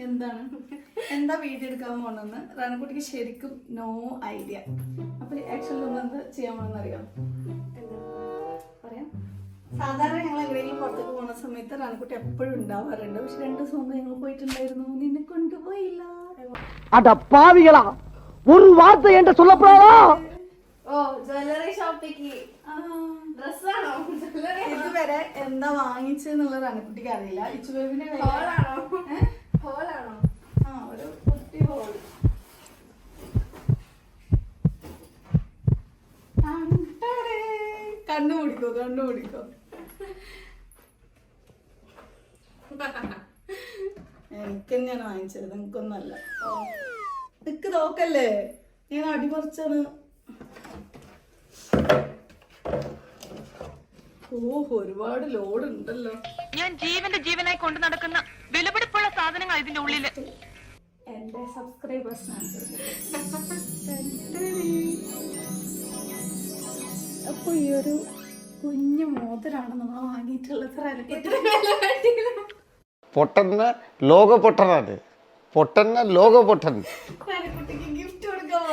എന്താണ് എന്താ വീഡിയോ എടുക്കാൻ പോണെന്ന് റാനക്കുട്ടിക്ക് ശരിക്കും നോ ഐഡിയ. അപ്പൊ ആക്ച്വലി നമ്മൾ എന്താ ചെയ്യാൻ പോണെന്ന് അറിയാം? പറയാം. സാധാരണ ഞങ്ങൾ എവിടെയെങ്കിലും പുറത്തേക്ക് പോകുന്ന സമയത്ത് റാനക്കുട്ടി എപ്പോഴും ഉണ്ടാവാറുണ്ട്. പക്ഷെ 2 ദിവസം മുമ്പ് ഞങ്ങൾ പോയിട്ടുണ്ടായിരുന്നു, നിന്നെ കൊണ്ടുപോയില്ല. അടപ്പാവികളാ, ഒരു വാർത്ത എന്റെ சொல்லப்படாதா? ഓ ജ്വല്ലറി ഷോപ്പിക്ക് ഡ്രസ്സാണോ? ഇതുവരെ എന്താ വാങ്ങിച്ചെന്നുള്ള റാനക്കുട്ടിക്ക് അറിയില്ല. ഇച്ചുബേബിന്റെ ഹോളാണോ? ആ, ഒരു കുട്ടി ഹോൾ. കണ്ടുപിടിക്കോ എനിക്ക് തന്നെയാണ് വാങ്ങിച്ചത്, നിനക്കൊന്നല്ല. നിക്ക് നോക്കല്ലേ, ഞാൻ അടിമറിച്ചാണ്. ഒരുപാട് ലോഡ് ഉണ്ടല്ലോ. ഞാൻ ജീവനായി കൊണ്ടു നടക്കുന്ന വിലപിടിപ്പുള്ള സാധനങ്ങൾ ഇതിന്റെ ഉള്ളില്. എന്റെ സബ്സ്ക്രൈബേഴ്സ് അപ്പൊ ഈ ഒരു കുഞ്ഞു മോതിരാണ് നമ്മൾ വാങ്ങിയിട്ടുള്ളത്. പൊട്ടന്ന ലോക പൊട്ടനാണ്, പൊട്ടന്ന ലോക പൊട്ടൻ. കുട്ടിക്ക് ഗിഫ്റ്റ് കൊടുക്കാൻ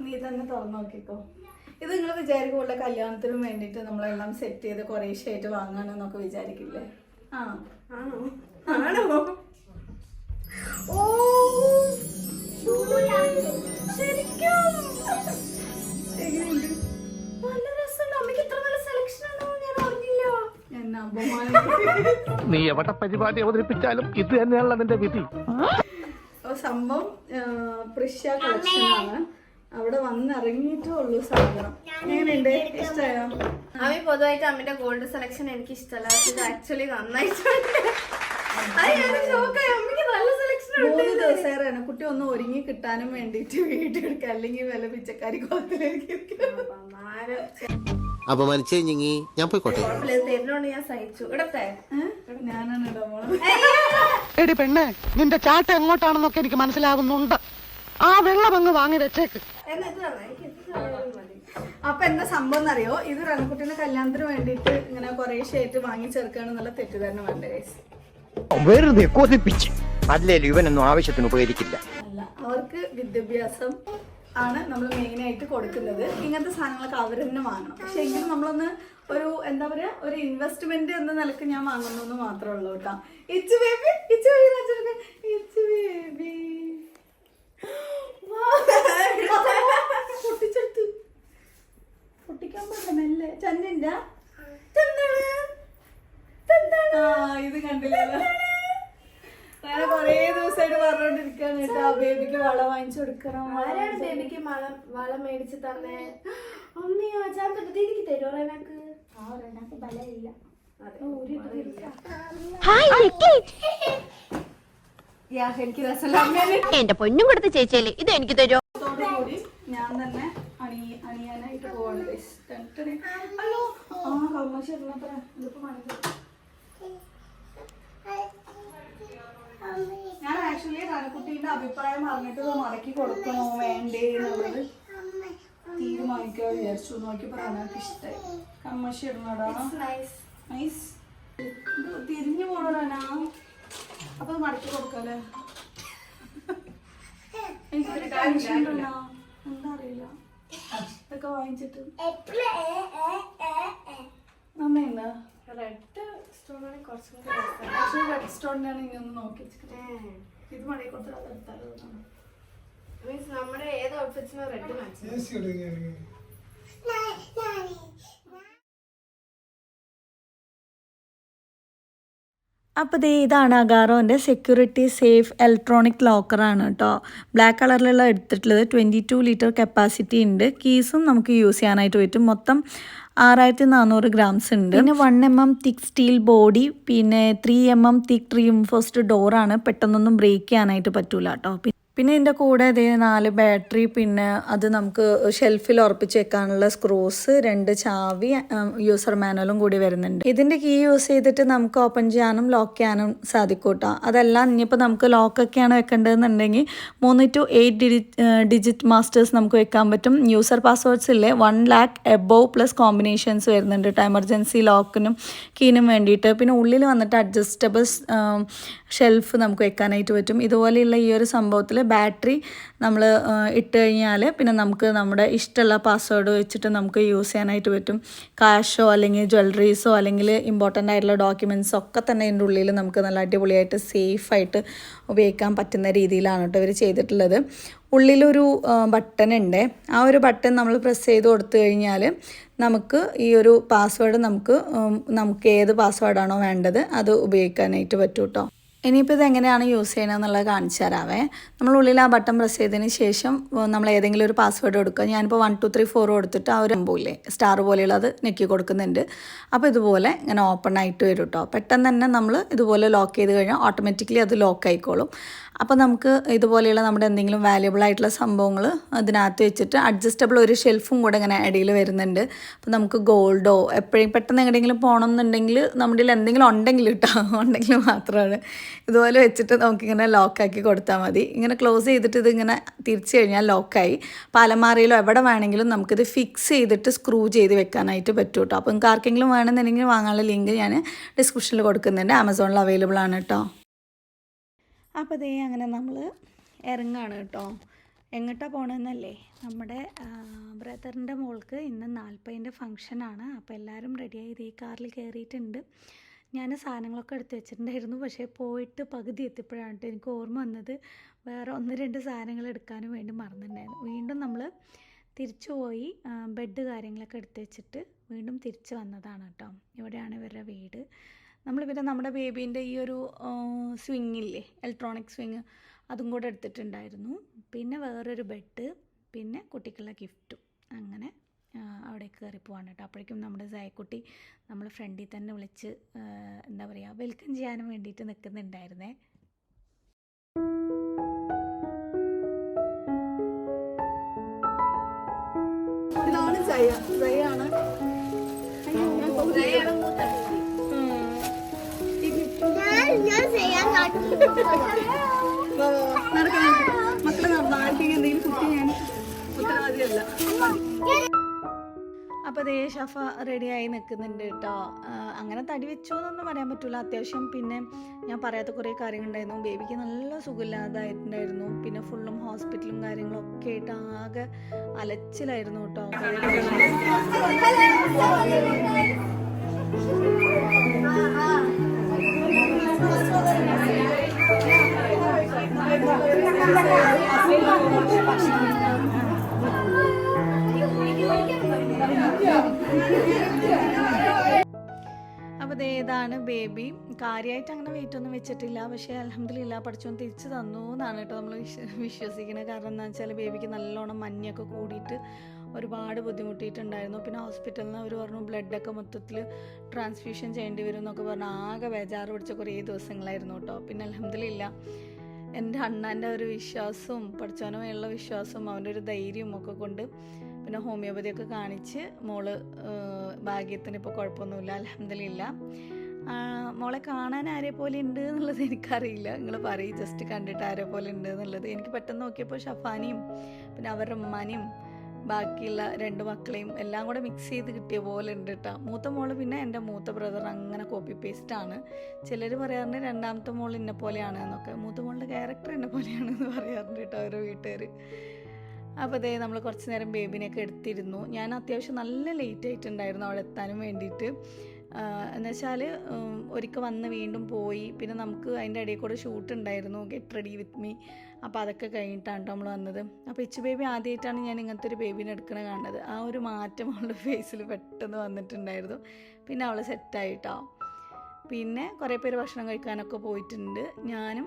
നീ തന്നെ തുറന്നു നോക്കിക്കോ. ഇത് നിങ്ങൾ വിചാരിക്കുള്ള കല്യാണത്തിനും വേണ്ടിട്ട് നമ്മളെല്ലാം സെറ്റ് ചെയ്ത് കുറേശ്ശായിട്ട് വാങ്ങാനെന്നൊക്കെ വിചാരിക്കില്ലേ? ആണോ? ഓ ശരിക്കും എങ്ങനെയുണ്ട്? നല്ല രസമുണ്ട്. അമ്മയ്ക്ക് ഇത്ര നല്ല സെലക്ഷൻ ഉണ്ടോ ഞാൻ അറിഞ്ഞില്ല. എന്നെ അപമാനം. നീ എവിടെ പരിപാടി അവതരിപ്പിച്ചാലും ഇത് തന്നെയാണല്ലോ നിന്റെ വിധി. സംഭവം പ്രിഷ്യ കളക്ഷൻ ആണ്. അവിടെ വന്നിറങ്ങിയിട്ടേ ഉള്ളൂ സാധനം. എങ്ങനെയുണ്ട്? ഇഷ്ടമായോ? അമ്മ പൊതുവായിട്ട് അമ്മന്റെ ഗോൾഡ് സെലക്ഷൻ എനിക്ക് ഇഷ്ടമല്ല. ഇത് ആക്ച്വലി നന്നായിട്ടുണ്ട്. 3 ദിവസം കുട്ടി ഒന്ന് ഒരുങ്ങി കിട്ടാനും വേണ്ടിട്ട് വീഡിയോ എടുക്കുക, അല്ലെങ്കിൽ വില പിച്ചക്കാരി കോലത്തിലേക്ക്. അപമാനിച്ചേ ഞാൻ പോയിക്കോട്ടെ. തരുന്നോണ്ട് ഞാൻ സഹിച്ചു. ഇടത്തെ ഞാനാണ് ഇടാമോളെ. എടി പെണ്ണെ, നിന്റെ ചാട്ട എങ്ങോട്ടാണെന്നൊക്കെ എനിക്ക് മനസ്സിലാകുന്നുണ്ട്. ആ വെള്ളം അങ്ങ് വാങ്ങി വെച്ചേക്ക്. അപ്പൊ എന്താ സംഭവം എന്നറിയോ? ഇത് റൺകുട്ടിന്റെ കല്യാണത്തിന് വേണ്ടിട്ട് ഇങ്ങനെ കുറേ ഷേറ്റ് വാങ്ങി ചേർക്കാണെന്നുള്ള തെറ്റിദ്ധാരണ വേണ്ട ഗൈസ്. വെറുതെ കൊതിപ്പിച്ച് അല്ലേലും ഇവനൊന്നും ആവശ്യത്തിന് ഉപകരിക്കില്ല. അല്ല, അവർക്ക് വിദ്യാഭ്യാസം ആണ് നമ്മൾ മെയിൻ ആയിട്ട് കൊടുക്കുന്നത്. ഇങ്ങനത്തെ സാധനങ്ങളൊക്കെ അവർ തന്നെ വാങ്ങണം. പക്ഷെ എങ്കിലും നമ്മളൊന്ന് ഒരു എന്താ പറയാ, ഒരു ഇൻവെസ്റ്റ്മെന്റ് എന്ന നിലക്ക് ഞാൻ വാങ്ങുന്നു മാത്രമേ ഉള്ളൂ കേട്ടോ. ഇച്ചു ബേബി പൊട്ടിച്ചെടുത്ത് പൊട്ടിക്കാൻ പറ്റണല്ലേ? ചന്നിന്റെ ഇത് കണ്ടില്ലല്ലോ. ഞാൻ കൊറേ ദിവസമായിട്ട് പറഞ്ഞോണ്ടിരിക്കാണ് കേട്ടോ, ബേബിക്ക് വള വാങ്ങിച്ചു കൊടുക്കണം. ആരാണ് ബേബിക്ക് വളം മേടിച്ച് തന്നെ? അമ്മയോ ദീദിക്ക് തരുമോ? റെനാക്ക് ബലമില്ല. എനിക്ക് രസമില്ല. എന്റെ പൊന്നും കൊടുത്ത ചേച്ചിയല്ലേ ഇത് എനിക്ക് തരുമോ? കൂടി ഞാൻ തന്നെ അണിയാനായിട്ട് പോവാണ്. അയ്യോ കമ്മശിരണത്ര ഇതിപ്പോ ഞാൻ ആക്ച്വലി റാനക്കുട്ടീന്റെ അഭിപ്രായം പറഞ്ഞിട്ട് മടക്കി കൊടുക്കണോ വേണ്ടേ എന്നുള്ളത് തീരുമാനിക്കാൻ വിചാരിച്ചു. നോക്കിയപ്പോ റാനക്ക് ഇഷ്ടമായി. കമ്മശി ഇടണടാ, നൈസ്. തിരിഞ്ഞു പോണോ റാന? അപ്പൊ മടക്കി കൊടുക്കല്ലേ? എനിക്കൊരു ടെൻഷൻ ഉണ്ടോ എന്താ അറിയില്ല. ഇതൊക്കെ വാങ്ങിച്ചിട്ട് അമ്മയുണ്ടോ? റെഡ് സ്റ്റോണാണ് കുറച്ചും ആക്ച്വലി റെഡ് സ്റ്റോണിനാണ് ഇനി ഒന്ന് നോക്കി വെച്ചിട്ട് ഇത് മടക്കി കൊടുത്താൽ അത് എടുത്താലോ? മീൻസ് നമ്മുടെ ഏത് ഔട്ട്ഫിറ്റ്സിനും റെഡ് മാച്ച്. അപ്പോൾ ഇതാണ് അഗാറോൻ്റെ സെക്യൂരിറ്റി സേഫ് ഇലക്ട്രോണിക് ലോക്കറാണ് കേട്ടോ. ബ്ലാക്ക് കളറിലുള്ള എടുത്തിട്ടുള്ളത്. 22 ലിറ്റർ കപ്പാസിറ്റി ഉണ്ട്. കീസും നമുക്ക് യൂസ് ചെയ്യാനായിട്ട് പറ്റും. മൊത്തം 6400 ഗ്രാംസ് ഉണ്ട്. പിന്നെ 1 mm തിക്ക് സ്റ്റീൽ ബോഡി, പിന്നെ 3 mm തിക്ക് റീഇൻഫോഴ്സ്ഡ് ഡോറാണ്. പെട്ടെന്നൊന്നും ബ്രേക്ക് ചെയ്യാനായിട്ട് പറ്റൂല കേട്ടോ. പിന്നെ ഇതിൻ്റെ കൂടെ ഇതേ 4 ബാറ്ററി, പിന്നെ അത് നമുക്ക് ഷെൽഫിൽ ഉറപ്പിച്ച് വെക്കാനുള്ള സ്ക്രൂസ്, 2 ചാവി, യൂസർ മാനുവലും കൂടി വരുന്നുണ്ട്. ഇതിൻ്റെ കീ യൂസ് ചെയ്തിട്ട് നമുക്ക് ഓപ്പൺ ചെയ്യാനും ലോക്ക് ചെയ്യാനും സാധിക്കും കേട്ടോ. അതെല്ലാം ഇനിയിപ്പോൾ നമുക്ക് ലോക്കൊക്കെയാണ് വെക്കേണ്ടതെന്നുണ്ടെങ്കിൽ 3 to 8 ഡിജിറ്റ് മാസ്റ്റേഴ്സ് നമുക്ക് വെക്കാൻ പറ്റും. യൂസർ പാസ്വേഡ്സ് ഇല്ലേ 1 lakh എബോവ് പ്ലസ് കോമ്പിനേഷൻസ് വരുന്നുണ്ട് കേട്ടോ, എമർജൻസി ലോക്കിനും കീനും വേണ്ടിയിട്ട്. പിന്നെ ഉള്ളിൽ വന്നിട്ട് അഡ്ജസ്റ്റബിൾ ഷെൽഫ് നമുക്ക് വെക്കാനായിട്ട് പറ്റും. ഇതുപോലെയുള്ള ഈ ഒരു സംഭവത്തിൽ ബാറ്ററി നമ്മൾ ഇട്ട് കഴിഞ്ഞാൽ പിന്നെ നമുക്ക് നമ്മുടെ ഇഷ്ടമുള്ള പാസ്വേഡ് വെച്ചിട്ട് നമുക്ക് യൂസ് ചെയ്യാനായിട്ട് പറ്റും. കാഷോ അല്ലെങ്കിൽ ജ്വല്ലറീസോ അല്ലെങ്കിൽ ഇമ്പോർട്ടൻ്റ് ആയിട്ടുള്ള ഡോക്യുമെൻറ്റ്സോ ഒക്കെ തന്നെ ഇതിൻ്റെ ഉള്ളിൽ നമുക്ക് നല്ല അടിപൊളിയായിട്ട് സേഫായിട്ട് ഉപയോഗിക്കാൻ പറ്റുന്ന രീതിയിലാണ് കേട്ടോ ഇവർ ചെയ്തിട്ടുള്ളത്. ഉള്ളിലൊരു ബട്ടൺ ഉണ്ട്. ആ ഒരു ബട്ടൺ നമ്മൾ പ്രസ് ചെയ്ത് കൊടുത്തു കഴിഞ്ഞാൽ നമുക്ക് ഈ ഒരു പാസ്വേഡ് നമുക്ക് ഏത് പാസ്വേഡാണോ വേണ്ടത് അത് ഉപയോഗിക്കാനായിട്ട് പറ്റും കേട്ടോ. ഇനിയിപ്പോൾ ഇതെങ്ങനെയാണ് യൂസ് ചെയ്യണമെന്നുള്ളത് കാണിച്ചു തരാവേ. നമ്മളുള്ളിൽ ആ ബട്ടൺ പ്രസ് ചെയ്തതിന് ശേഷം നമ്മൾ ഏതെങ്കിലും ഒരു പാസ്വേഡ് കൊടുക്കുക. ഞാനിപ്പോൾ 1 2 3 4 കൊടുത്തിട്ട് ആ ഒരു അമ്പൂല്ലേ സ്റ്റാർ പോലെയുള്ളത് ഞെക്കി കൊടുക്കുന്നുണ്ട്. അപ്പോൾ ഇതുപോലെ ഇങ്ങനെ ഓപ്പൺ ആയിട്ട് വരും കേട്ടോ. പെട്ടെന്ന് തന്നെ നമ്മൾ ഇതുപോലെ ലോക്ക് ചെയ്ത് കഴിഞ്ഞാൽ ഓട്ടോമാറ്റിക്കലി അത് ലോക്ക് ആയിക്കോളും. അപ്പോൾ നമുക്ക് ഇതുപോലെയുള്ള നമ്മുടെ എന്തെങ്കിലും വാല്യുബിൾ ആയിട്ടുള്ള സംഭവങ്ങൾ അതിനകത്ത് വെച്ചിട്ട് അഡ്ജസ്റ്റബിൾ ഒരു ഷെൽഫും കൂടെ ഇങ്ങനെ ഇടയിൽ വരുന്നുണ്ട്. അപ്പോൾ നമുക്ക് ഗോൾഡോ എപ്പോഴും പെട്ടെന്ന് എങ്ങനെയെങ്കിലും പോകണം എന്നുണ്ടെങ്കിൽ നമ്മുടെ എന്തെങ്കിലും ഉണ്ടെങ്കിൽ ഉണ്ടെങ്കിൽ മാത്രമാണ് ഇതുപോലെ വെച്ചിട്ട് നമുക്കിങ്ങനെ ലോക്കാക്കി കൊടുത്താൽ മതി. ഇങ്ങനെ ക്ലോസ് ചെയ്തിട്ട് ഇതിങ്ങനെ തിരിച്ചു കഴിഞ്ഞാൽ ലോക്കായി. അപ്പോൾ അലമാരയിലോ എവിടെ വേണമെങ്കിലും നമുക്കിത് ഫിക്സ് ചെയ്തിട്ട് സ്ക്രൂ ചെയ്ത് വെക്കാനായിട്ട് പറ്റും കേട്ടോ. അപ്പോൾ നിങ്ങൾക്ക് ആർക്കെങ്കിലും വേണമെന്നുണ്ടെങ്കിൽ വാങ്ങാനുള്ള ലിങ്ക് ഞാൻ ഡിസ്ക്രിപ്ഷനിൽ കൊടുക്കുന്നുണ്ട്. ആമസോണിൽ അവൈലബിൾ ആണ് കേട്ടോ. അപ്പോൾ ഇതേ അങ്ങനെ നമ്മൾ ഇറങ്ങാണ് കേട്ടോ. എങ്ങോട്ടാണ് പോകണമെന്നല്ലേ, നമ്മുടെ ബ്രദറിൻ്റെ മോൾക്ക് ഇന്ന് 40ൻ്റെ ഫംഗ്ഷനാണ്. അപ്പോൾ എല്ലാവരും റെഡിയായി ഇതേ കാറിൽ കയറിയിട്ടുണ്ട്. ഞാൻ സാധനങ്ങളൊക്കെ എടുത്ത് വെച്ചിട്ടുണ്ടായിരുന്നു. പക്ഷേ പോയിട്ട് പകുതി എത്തിയപ്പോഴാണ് എനിക്ക് ഓർമ്മ വന്നത് വേറെ 1-2 സാധനങ്ങൾ എടുക്കാനും വേണ്ടി മറന്നിട്ടുണ്ടായിരുന്നു. വീണ്ടും നമ്മൾ തിരിച്ചു പോയി ബെഡ് കാര്യങ്ങളൊക്കെ എടുത്ത് വെച്ചിട്ട് വീണ്ടും തിരിച്ച് വന്നതാണ് കേട്ടോ. ഇവിടെയാണ് ഇവരുടെ വീട്. നമ്മൾ പിന്നെ നമ്മുടെ ബേബീൻ്റെ ഈ ഒരു സ്വിങ്ങില്ലേ, ഇലക്ട്രോണിക് സ്വിങ്, അതും കൂടെ എടുത്തിട്ടുണ്ടായിരുന്നു. പിന്നെ വേറൊരു ബെഡ്, പിന്നെ കുട്ടിക്കുള്ള ഗിഫ്റ്റും. അങ്ങനെ അവിടെ കയറി പോവാണ് കേട്ടോ. അപ്പോഴേക്കും നമ്മുടെ സായക്കുട്ടി നമ്മൾ ഫ്രണ്ടിൽ തന്നെ വിളിച്ച് എന്താ പറയുക വെൽക്കം ചെയ്യാനും വേണ്ടിയിട്ട് നിൽക്കുന്നുണ്ടായിരുന്നേ. ഇതാണ് ജയാണ്. മക്കളെ നടന്നാഴ്ചക്ക് എന്തെങ്കിലും കുട്ടി ഞാൻ ഉത്തരവാദിയല്ല. അപ്പോൾ ദേ ഷഫ റെഡിയായി നിൽക്കുന്നുണ്ട് കേട്ടോ. അങ്ങനെ തടി വെച്ചു എന്നൊന്നും പറയാൻ പറ്റില്ല. അത്യാവശ്യം പിന്നെ ഞാൻ പറയാത്ത കുറേ കാര്യങ്ങളുണ്ടായിരുന്നു. ബേബിക്ക് നല്ല സുഖമില്ലാതായിട്ടുണ്ടായിരുന്നു. പിന്നെ ഫുള്ളും ഹോസ്പിറ്റലും കാര്യങ്ങളൊക്കെ ആയിട്ട് ആകെ അലച്ചിലായിരുന്നു കേട്ടോ. അപ്പോൾ ഇതാണ് ബേബി. കാര്യമായിട്ട് അങ്ങനെ വെയിറ്റ് ഒന്നും വെച്ചിട്ടില്ല. പക്ഷേ അൽഹംദുലില്ലാ പഠിച്ചോൻ തിരിച്ചു തന്നു എന്നാണ് കേട്ടോ നമ്മൾ വിശ്വസിക്കുന്നത്. കാരണം എന്താ വെച്ചാൽ ബേബിക്ക് നല്ലോണം മഞ്ഞൊക്കെ കൂടിയിട്ട് ഒരുപാട് ബുദ്ധിമുട്ടിയിട്ടുണ്ടായിരുന്നു. പിന്നെ ഹോസ്പിറ്റലിൽ നിന്ന് അവർ പറഞ്ഞു ബ്ലഡൊക്കെ മൊത്തത്തിൽ ട്രാൻസ്ഫ്യൂഷൻ ചെയ്യേണ്ടി വരും എന്നൊക്കെ പറഞ്ഞ് ആകെ ബേജാറ് പിടിച്ച കുറേ ദിവസങ്ങളായിരുന്നു കേട്ടോ. പിന്നെ അൽഹംദുലില്ലാ എൻ്റെ അണ്ണാൻ്റെ ഒരു വിശ്വാസവും പഠിച്ചവനുമായുള്ള വിശ്വാസവും അവൻ്റെ ഒരു ധൈര്യവും ഒക്കെ കൊണ്ട് പിന്നെ ഹോമിയോപ്പതിയൊക്കെ കാണിച്ച് മോള് ഭാഗ്യത്തിന് ഇപ്പോൾ കുഴപ്പമൊന്നുമില്ല അൽഹംദുലില്ലാ. മോളെ കാണാൻ ആരെ പോലെ ഉണ്ട് എന്നുള്ളത് എനിക്കറിയില്ല. നിങ്ങൾ പറയും ജസ്റ്റ് കണ്ടിട്ട് ആരെ പോലെ ഉണ്ട് എന്നുള്ളത്. എനിക്ക് പെട്ടെന്ന് നോക്കിയപ്പോൾ ഷഫാനിയും പിന്നെ അവരുടെ ഉമ്മാനെയും ബാക്കിയുള്ള 2 മക്കളെയും എല്ലാം കൂടെ മിക്സ് ചെയ്ത് കിട്ടിയ പോലെ ഉണ്ട് കേട്ടോ. മൂത്ത മോള് പിന്നെ എൻ്റെ മൂത്ത ബ്രദർ അങ്ങനെ കോപ്പി പേസ്റ്റാണ്. ചിലർ പറയാറുണ്ട് രണ്ടാമത്തെ മോൾ എന്നെ പോലെയാണ് എന്നൊക്കെ. മൂത്ത മോളുടെ ക്യാരക്ടർ എന്നെ പോലെയാണെന്ന് പറയാറുണ്ട് കേട്ടോ അവരുടെ വീട്ടുകാർ. അപ്പോൾ അതേ നമ്മൾ കുറച്ച് നേരം ബേബിനെയൊക്കെ എടുത്തിരുന്നു. ഞാൻ അത്യാവശ്യം നല്ല ലേറ്റ് ആയിട്ടുണ്ടായിരുന്നു അവിടെ എത്താനും വേണ്ടിയിട്ട്. എന്നുവെച്ചാൽ ഒരിക്കൽ വന്ന് വീണ്ടും പോയി. പിന്നെ നമുക്ക് അതിൻ്റെ ഇടയിൽ കൂടെ ഷൂട്ട് ഉണ്ടായിരുന്നു, ഗെറ്റ് റെഡി വിത്ത് മീ. അപ്പോൾ അതൊക്കെ കഴിഞ്ഞിട്ടാണ് കേട്ടോ നമ്മൾ വന്നത്. അപ്പോൾ ഇച്ചു ബേബി ആദ്യമായിട്ടാണ് ഞാൻ ഇങ്ങനത്തെ ഒരു ബേബിനെ എടുക്കണ കാണുന്നത്. ആ ഒരു മാറ്റം അവളുടെ ഫേസിൽ പെട്ടെന്ന് വന്നിട്ടുണ്ടായിരുന്നു. പിന്നെ അവൾ സെറ്റായിട്ടോ. പിന്നെ കുറേ പേര് ഭക്ഷണം കഴിക്കാനൊക്കെ പോയിട്ടുണ്ട്. ഞാനും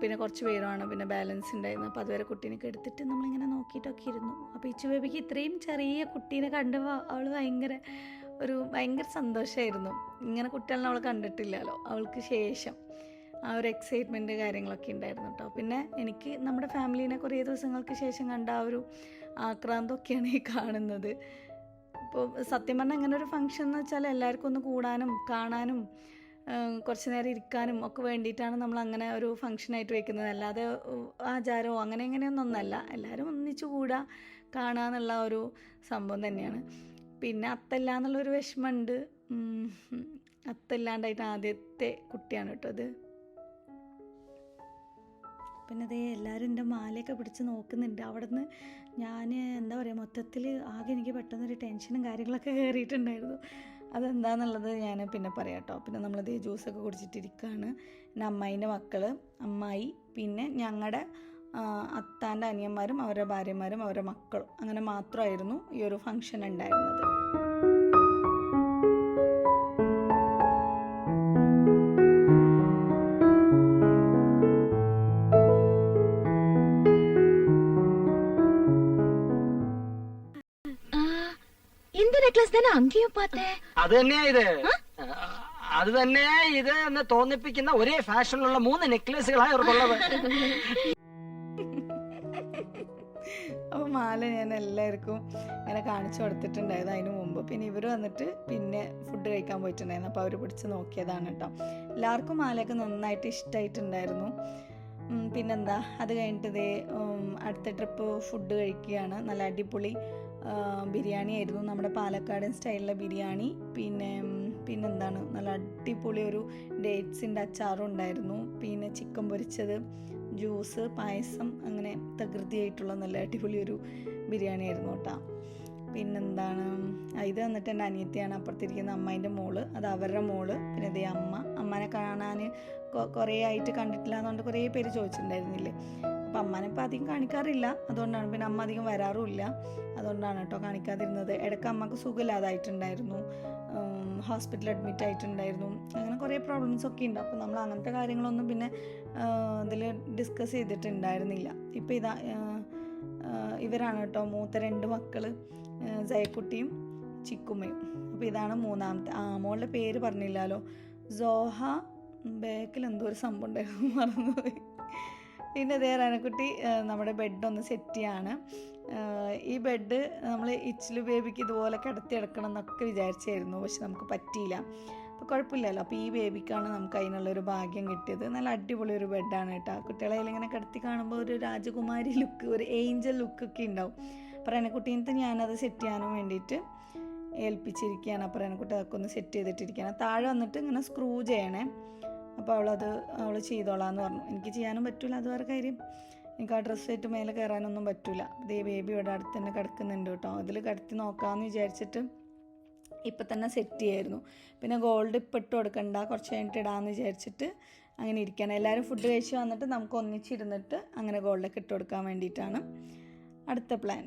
പിന്നെ കുറച്ച് പേരുമാണ് പിന്നെ ബാലൻസ് ഉണ്ടായിരുന്നു. അപ്പോൾ അതുവരെ കുട്ടീനൊക്കെ എടുത്തിട്ട് നമ്മളിങ്ങനെ നോക്കിയിട്ടൊക്കെ ഇരുന്നു. അപ്പോൾ ഇച്ചു ബേബിക്ക് ഇത്രയും ചെറിയ കുട്ടീനെ കണ്ടപ്പോൾ അവൾ ഭയങ്കര സന്തോഷമായിരുന്നു. ഇങ്ങനെ കുട്ടികളെ അവൾ കണ്ടിട്ടില്ലല്ലോ അവൾക്ക് ശേഷം. ആ ഒരു എക്സൈറ്റ്മെൻറ്റ് കാര്യങ്ങളൊക്കെ ഉണ്ടായിരുന്നു കേട്ടോ. പിന്നെ എനിക്ക് നമ്മുടെ ഫാമിലീനെ കുറേ ദിവസങ്ങൾക്ക് ശേഷം കണ്ട ആ ഒരു ആക്രാന്തമൊക്കെയാണ് ഈ കാണുന്നത്. ഇപ്പോൾ സത്യം പറഞ്ഞാൽ ഇങ്ങനെ ഒരു ഫംഗ്ഷൻ എന്ന് വെച്ചാൽ എല്ലാവർക്കും ഒന്ന് കൂടാനും കാണാനും കുറച്ച് നേരം ഇരിക്കാനും ഒക്കെ വേണ്ടിയിട്ടാണ് നമ്മൾ അങ്ങനെ ഒരു ഫംഗ്ഷനായിട്ട് വെക്കുന്നത്. അല്ലാതെ ആചാരമോ അങ്ങനെ ഇങ്ങനെയൊന്നൊന്നല്ല. എല്ലാവരും ഒന്നിച്ചു കൂടുക കാണുക എന്നുള്ള ഒരു സംഭവം തന്നെയാണ്. പിന്നെ അത്തല്ല എന്നുള്ളൊരു വിഷമമുണ്ട്. അത്തല്ലാണ്ടായിട്ട് ആദ്യത്തെ കുട്ടിയാണ് കേട്ടോ അത്. പിന്നെ അതേ എല്ലാവരും എൻ്റെ മാലയൊക്കെ പിടിച്ച് നോക്കുന്നുണ്ട്. അവിടെ നിന്ന് ഞാൻ എന്താ പറയുക, മൊത്തത്തിൽ ആകെ എനിക്ക് പെട്ടെന്നൊരു ടെൻഷനും കാര്യങ്ങളൊക്കെ കയറിയിട്ടുണ്ടായിരുന്നു. അതെന്താണെന്നുള്ളത് ഞാൻ പിന്നെ പറയാം കേട്ടോ. പിന്നെ നമ്മളത് ജ്യൂസൊക്കെ കുടിച്ചിട്ടിരിക്കുകയാണ്. എൻ്റെ അമ്മായിൻ്റെ മക്കൾ, അമ്മായി, പിന്നെ ഞങ്ങളുടെ അത്താൻ്റെ അനിയന്മാരും അവരുടെ ഭാര്യമാരും അവരുടെ മക്കളും, അങ്ങനെ മാത്രമായിരുന്നു ഈ ഒരു ഫംഗ്ഷൻ ഉണ്ടായിരുന്നത്. അത് തന്നെയാ ഇത് എന്ന് തോന്നിപ്പിക്കുന്ന ഒരേ ഫാഷനിലുള്ള 3 നെക്ലേസുകളാണ് ഇവർക്കുള്ളത്. അപ്പോൾ മാല ഞാൻ എല്ലാവർക്കും ഇങ്ങനെ കാണിച്ചു കൊടുത്തിട്ടുണ്ടായത് അതിന് മുമ്പ്. പിന്നെ ഇവർ വന്നിട്ട് പിന്നെ ഫുഡ് കഴിക്കാൻ പോയിട്ടുണ്ടായിരുന്നു. അപ്പോൾ അവർ പിടിച്ച് നോക്കിയതാണ് കേട്ടോ. എല്ലാവർക്കും മാലയൊക്കെ നന്നായിട്ട് ഇഷ്ടമായിട്ടുണ്ടായിരുന്നു. പിന്നെന്താ, അത് കഴിഞ്ഞിട്ട് ഇതേ അടുത്ത ട്രിപ്പ് ഫുഡ് കഴിക്കുകയാണ്. നല്ല അടിപൊളി ബിരിയാണി ആയിരുന്നു, നമ്മുടെ പാലക്കാടൻ സ്റ്റൈലിലെ ബിരിയാണി. പിന്നെന്താണ്, നല്ല അടിപൊളി ഒരു ഡേറ്റ്സിൻ്റെ അച്ചാറും ഉണ്ടായിരുന്നു. പിന്നെ ചിക്കൻ പൊരിച്ചത്, ജ്യൂസ്, പായസം, അങ്ങനെ തകൃതിയായിട്ടുള്ള നല്ല അടിപൊളി ഒരു ബിരിയാണി ആയിരുന്നു കേട്ടോ. പിന്നെന്താണ്, ഇത് വന്നിട്ട് എൻ്റെ അനിയത്തിയാണ്, അപ്പുറത്തിരിക്കുന്ന അമ്മേൻ്റെ മോള്, അത് അവരുടെ മോള്. പിന്നെ ഇതേ അമ്മനെ കാണാൻ കുറേ ആയിട്ട് കണ്ടിട്ടില്ല എന്നുകൊണ്ട് കുറേ പേര് ചോദിച്ചിട്ടുണ്ടായിരുന്നില്ലേ. അപ്പം അമ്മനെ ഇപ്പം അധികം കാണിക്കാറില്ല, അതുകൊണ്ടാണ്. പിന്നെ അമ്മ അധികം വരാറുമില്ല, അതുകൊണ്ടാണ് കേട്ടോ കാണിക്കാതിരുന്നത്. ഇടയ്ക്ക് അമ്മക്ക് സുഖമില്ലാതായിട്ടുണ്ടായിരുന്നു, ഹോസ്പിറ്റലിൽ അഡ്മിറ്റ് ആയിട്ടുണ്ടായിരുന്നു, അങ്ങനെ കുറേ പ്രോബ്ലംസ് ഒക്കെ ഉണ്ട്. അപ്പോൾ നമ്മൾ അങ്ങനത്തെ കാര്യങ്ങളൊന്നും പിന്നെ ഇതിൽ ഡിസ്കസ് ചെയ്തിട്ടുണ്ടായിരുന്നില്ല. ഇപ്പോൾ ഇവരാണ് കേട്ടോ മൂത്ത 2 മക്കൾ, ജയക്കുട്ടിയും ചിക്കുമ്മയും. അപ്പോൾ ഇതാണ് മൂന്നാമത്തെ. മോളുടെ പേര് പറഞ്ഞില്ലല്ലോ, സോഹ. ബാക്കിൽ എന്തോ ഒരു സംഭവം ഉണ്ടായിരുന്നു, മറന്നുപോയി. പിന്നെ അതേ റനക്കുട്ടി നമ്മുടെ ബെഡൊന്ന് സെറ്റ് ചെയ്യാണ്. ഈ ബെഡ് നമ്മൾ ഇച്ചിലു ബേബിക്ക് ഇതുപോലെ കിടത്തിയെടുക്കണം എന്നൊക്കെ വിചാരിച്ചായിരുന്നു, പക്ഷെ നമുക്ക് പറ്റിയില്ല. അപ്പോൾ കുഴപ്പമില്ലല്ലോ. അപ്പോൾ ഈ ബേബിക്കാണ് നമുക്ക് അതിനുള്ളൊരു ഭാഗ്യം കിട്ടിയത്. നല്ല അടിപൊളി ഒരു ബെഡാണ് കേട്ടോ. കുട്ടികളെ ഇങ്ങനെ കിടത്തി കാണുമ്പോൾ ഒരു രാജകുമാരി ലുക്ക്, ഒരു ഏഞ്ചൽ ലുക്കൊക്കെ ഉണ്ടാവും. അപ്പോൾ റനക്കുട്ടീനത്തെ ഞാനത് സെറ്റ് ചെയ്യാനും വേണ്ടിയിട്ട് ഏൽപ്പിച്ചിരിക്കുകയാണ്. അപ്പോൾ റനക്കുട്ടി അതൊക്കെ ഒന്ന് സെറ്റ് ചെയ്തിട്ടിരിക്കുകയാണ്. താഴെ വന്നിട്ട് ഇങ്ങനെ സ്ക്രൂ ചെയ്യണേ. അപ്പോൾ അവൾ ചെയ്തോളാന്ന് പറഞ്ഞു. എനിക്ക് ചെയ്യാനും പറ്റില്ല, അത് വേറെ കാര്യം. എനിക്ക് ആ ഡ്രസ്സായിട്ട് മേലെ കയറാനൊന്നും പറ്റില്ല. ഇതേ ബേബി ഇവിടെ അടുത്ത് തന്നെ കിടക്കുന്നുണ്ട് കേട്ടോ. അതിൽ കിടത്തി നോക്കാമെന്ന് വിചാരിച്ചിട്ട് ഇപ്പം തന്നെ സെറ്റ് ചെയ്യായിരുന്നു. പിന്നെ ഗോൾഡ് ഇപ്പം ഇട്ട് കൊടുക്കണ്ട, കുറച്ച് കഴിഞ്ഞിട്ട് ഇടാമെന്ന് വിചാരിച്ചിട്ട് അങ്ങനെ ഇരിക്കുകയാണ്. എല്ലാവരും ഫുഡ് കഴിച്ച് വന്നിട്ട് നമുക്ക് ഒന്നിച്ചിരുന്നിട്ട് അങ്ങനെ ഗോൾഡൊക്കെ ഇട്ട് കൊടുക്കാൻ വേണ്ടിയിട്ടാണ് അടുത്ത പ്ലാൻ.